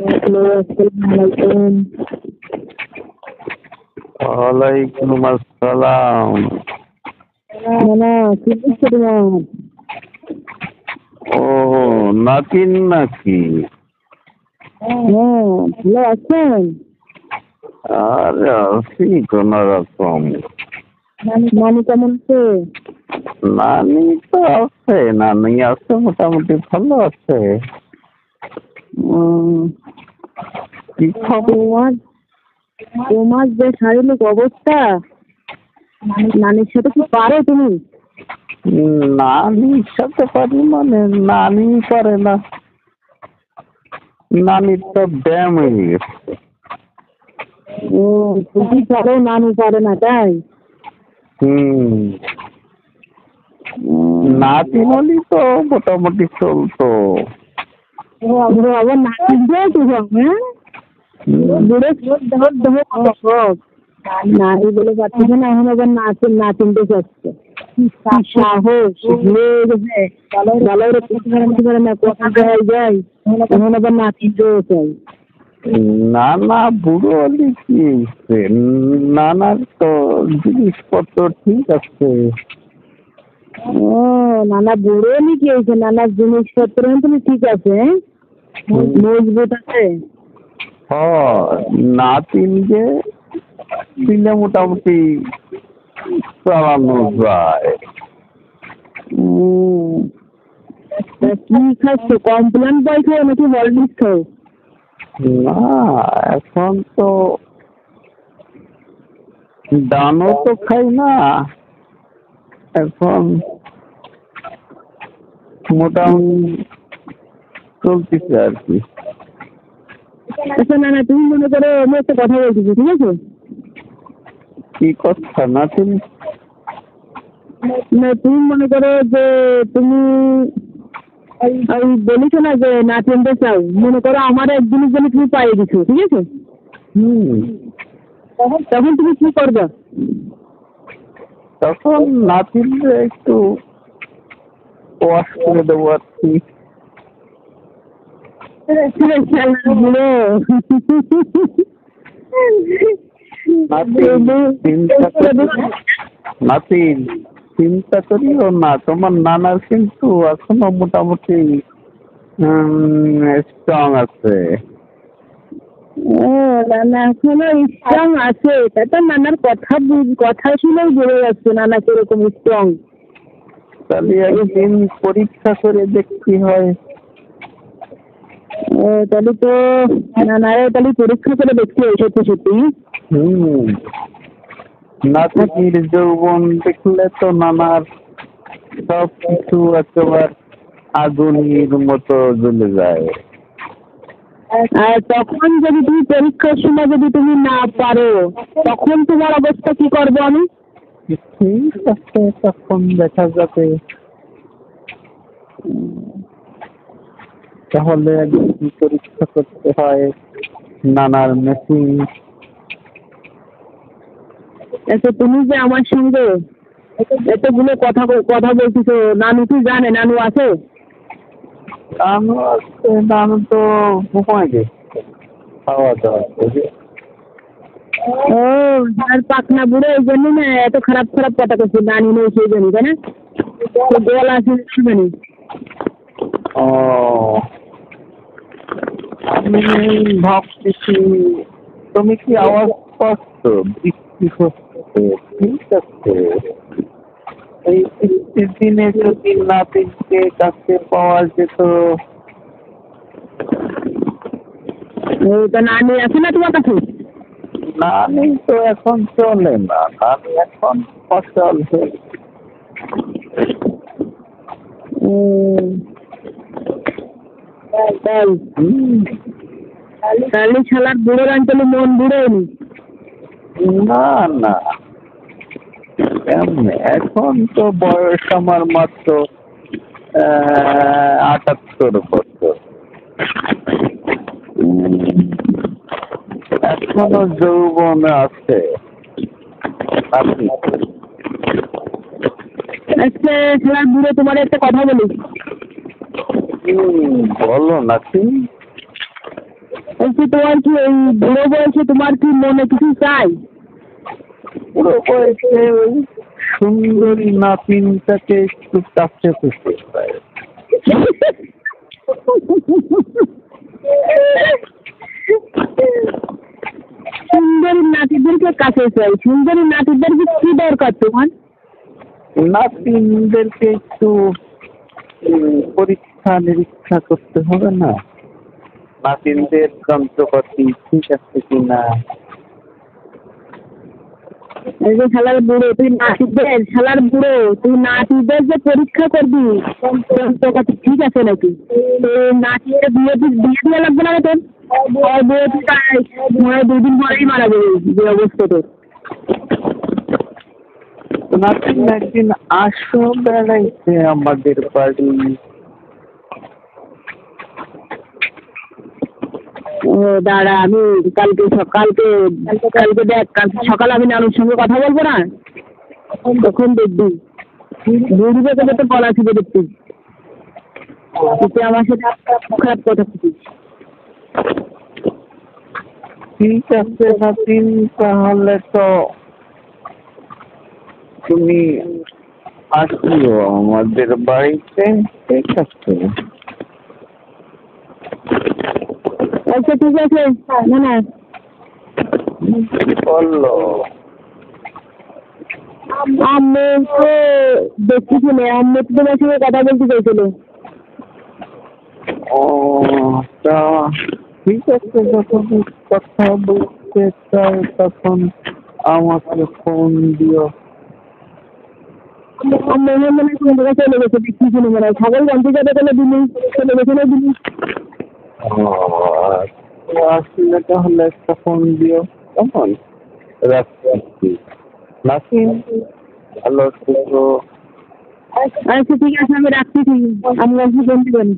Hello, আসসালামু আলাইকুম। ওয়ালাইকুম আসসালাম। নানা কি করছো তোমার? ও নাতিন নাকি? হ্যাঁ, ভালো আছেন? আরে আছি কোন রকম। নানি কেমন আছে? নানি তো আছে, নানি আছে মোটামুটি ভালো আছে। কি খবর? তোমার তোমার যে শারীরিক অবস্থা, নানির সাথে কি পারো তুমি? নানির সাথে পারি মানে নানি পারে না, নানির তো ব্যায়াম হয়ে গেছে। ও, তুমি পারো, নানি পারে না, তাই? নাতিন হলি তো মোটামুটি চলতো। আবার নাতিন দিয়েছো সব, হ্যাঁ? বুড়ো সব নানি বলে পারতেছে না, এখন আবার নাতিনতে চাচ্ছে। সাহস ভালো পারে না, কথা যায় এখন আবার নাতিনতেও চাই। না না, বুড়ো হলে কি হয়েছে, নানার তো জিনিসপত্র ঠিক আছে। ও, নানা বুড়ো নি কি হয়েছে, নানার জিনিসপত্র তুমি ঠিক আছে, মজবুত আছে। নাতিন যে দিলে মোটামুটি চালানো যায়। কি খাচ্ছ, কমপ্লেন বই খাও নাকি হরলিক্স খাও? না, এখন তো দানও তো খাই না, এখন মোটামুটি চলতেছে আর কি। আচ্ছা নানা, তুমি মনে করো আমি একটা কথা বলতেছি, ঠিক আছে? কি কথা নাতিন? না, তুমি মনে করো যে তুমি ওই বলিস না যে নাতিনতে চাও, মনে করো আমার এক জিনিস জন্য তুমি পাইয়ে দিছো, ঠিক আছে? তখন তুমি কি করবে? তখন নাতিনরে একটু ওয়াশ করে দেবো আর কি। নাতিন চিন্তা করিও না, তোমার নানার কিন্তু এখনো মোটামুটি স্ট্রং আছে। নানা এখনো স্ট্রং আছে, এটা তো নানার কথা শুনেই বোঝা যাচ্ছে নানা কিরকম স্ট্রং। তাহলে একদিন পরীক্ষা করে দেখতে হয়। তাহলে তো নানা তাহলে পরীক্ষা করে দেখতে হয় সত্যি সত্যি। নাতির যৌবন দেখলে তো নানার সব কিছু একেবারে আগুনের মতো জ্বলে যায়। আর তখন যদি তুমি পরীক্ষার সময় যদি তুমি না পারো, তখন তোমার অবস্থা কি করবো আমি? ঠিক আছে, তখন দেখা যাবে। তাহলে একদিন পরীক্ষা করতে হয় নানার মেশিন। আচ্ছা, তুমি যে আমার সঙ্গে এতগুলো কথা বলতেছো, নানু কি জানে নানু আছে? নানু আছে, নানু তো ঘুমায় গেছে খাওয়া দাওয়া করে। ও, আর পাকনা বুড়ো এই জন্য না এত খারাপ খারাপ কথা করছে, নানি নেই সেই জন্য, তাই না? তো গলা আছে জানি। ও, আমি ভাবতেছি তুমি কি আওয়াজ পাচ্ছ? বৃষ্টি হচ্ছে, ঠিক আছে। এই বৃষ্টির দিনে যদি নাতিকে কাছে পাওয়া যেত। তা নানি আছে না তোমার কাছে? নানি তো এখন চলে না, নানি এখন অচল হয়ে। তাই তাহলে শালার বুড়োর অঞ্চলে মন বুড়োয়নি। না না, এমনি এখন তো বয়স আমার মাত্র ৭৮ বছর। এখনো যৌবন আছে। আচ্ছা শালার বুড়ো, তোমার একটা কথা বলি। বলো নাকি? বলছি তোমার কি এই বুড়ো বয়সে তোমার কি মনে কিছু চাই? পুরো বয়সে ওই সুন্দরী নাতিনটাকে একটু কাছে পেতে পারে। সুন্দরী নাতিদেরকে কাছে চাই। সুন্দরী নাতিদেরকে কি দরকার তোমার? নাতিনদেরকে একটু পরীক্ষা নিরীক্ষা করতে হবে না, নাতিনদের যন্ত্রপাতি ঠিক আছে কিনা। এই যে শালার বুড়ো, তুই নাতিদের যে পরীক্ষা করবি যন্ত্রপাতি ঠিক আছে নাকি? নাতিকে বিয়ে দেওয়া লাগবে না তোর? বিয়ে মনে 2 দিন পরেই মারা যাবে, যে অবস্থা তোর। নাতিন একদিন আসো বেড়াইতে আমাদের বাড়ি। ও দাঁড়া, আমি কালকে দেখ, কালকে সকালে আমি নানুর সঙ্গে কথা বলবো না, তখন দেখবি বুড়িকে তোকে তো বলা ছিল দেখবি তুই আমার সাথে খারাপ কথা বলছিস। ঠিক আছে নাতিন, তাহলে তো তুমি আসিও আমাদের বাড়িতে, ঠিক আছে? আচ্ছা ঠিক আছে। না না, বললো আম্মু তো দেখতেছিল, আম্মু তো তোমার সঙ্গে কথা বলতে চাইছিল। ও তা ঠিক আছে, যখন কথা বলতে চাই তখন আমাকে ফোন দিও। আম্মু মনে কোন জায়গায় চলে গেছে, দেখতেছিল মনে হয় ছাগল জানতে যাবে তাহলে দিলি চলে গেছে না দিলি। আসলে তাহলে একটা ফোন দিও, কেমন? রাখছি নাকি? ভালো থেকো। আচ্ছা ঠিক আছে, আমি রাখছি, ঠিক আমি রাখছি, ফোন দিবেন।